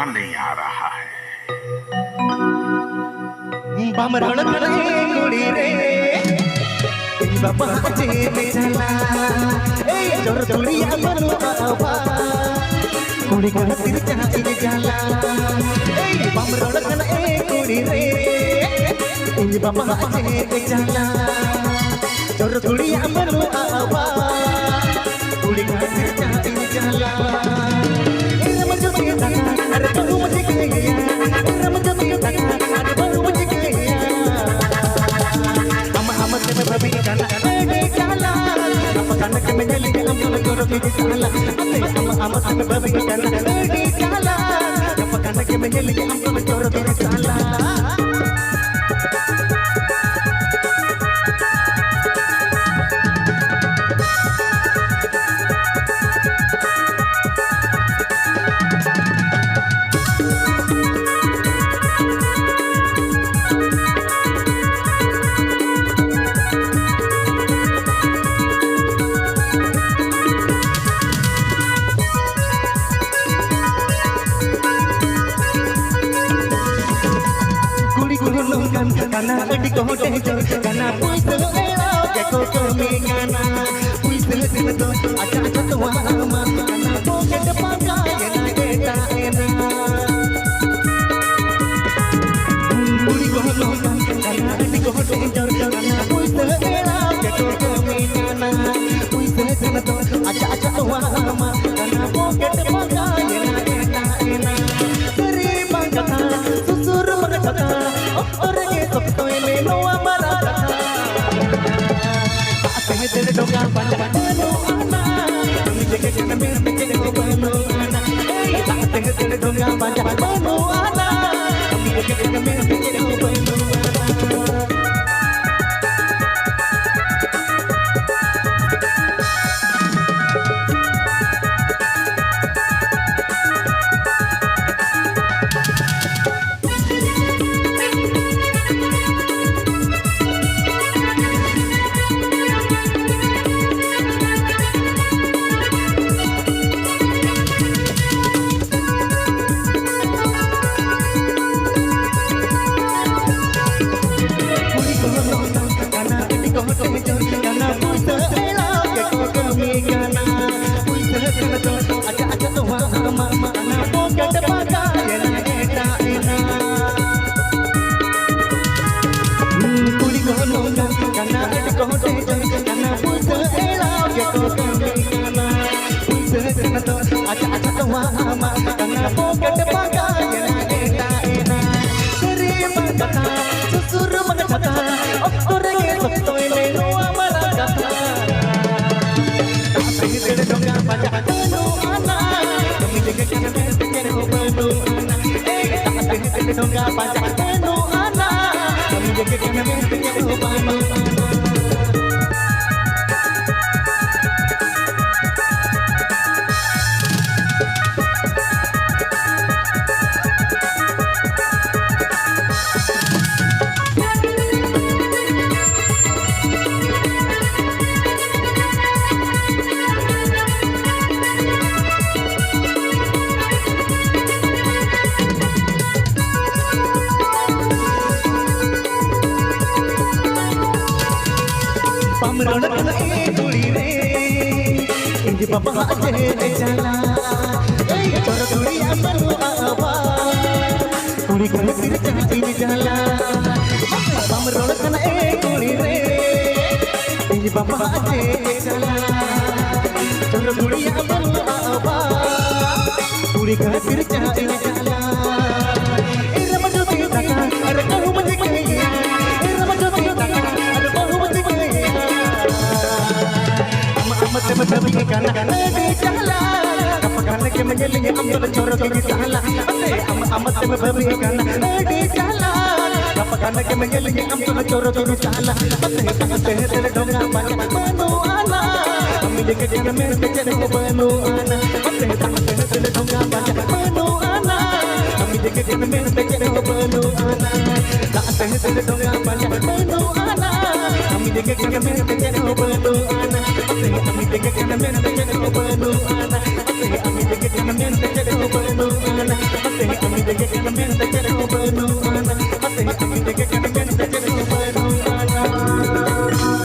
नहीं आ रहा है। बामरण कुड़ी रे बाबा जे मेला ए जोर तुड़िया बनो आवा कुड़ी का सिर चाहे जाला ए बामरण कुड़ी रे बाबा जे जाला जोर तुड़िया बनो आवा कुड़ी का सिर चाहे जाला अरे बहु मुझे गया रमज में तका अरे बहु मुझे गया हम से में भभी गाना ए जाला हम गाना के में जली हम तो जोर के जाला हम से में भभी गाना ए जाला हम गाना के में जली हम तो जोर के जाला Karena di kota karena puisi elok ke kota mengana puisi sebetul aja tua ama karena poket pakai ena budi kota karena di kota karena puisi elok ke kota mengana puisi sebetul aja tua ama karena poket pakai ena terima kata susur berkata orang itu meno amarata pakai tele doga pada no ana kami jaga kana mer pekene no ana ei pakai tele doga pada no ana kami jaga kana mer pekene no ana Bapak aje jala, cara tuli amanu apa, tuli kau sir cahini jala, pameron kana tuli re, ini bapak aje jala, cara tuli amanu apa, tuli kau sir cahini jala, irama joti taka, ada kau menjekaya, irama joti taka, ada kau menjekaya. Amat tapi karena di jala kapan ke menjelinya ambil corok di jala amat tapi karena di jala kapan ke menjelinya ambil corok di jala tele donga banyak menu ana kami dekat dengan mer kecil menu ana tele donga banyak menu ana kami dekat dengan mer kecil menu ana tele donga banyak menu ana kami dekat dengan mer kecil menu ana kami dekat dengan mer kecil menu ana kami dekat dengan mer kecil menu ana ami ami de ke kan men de ke ko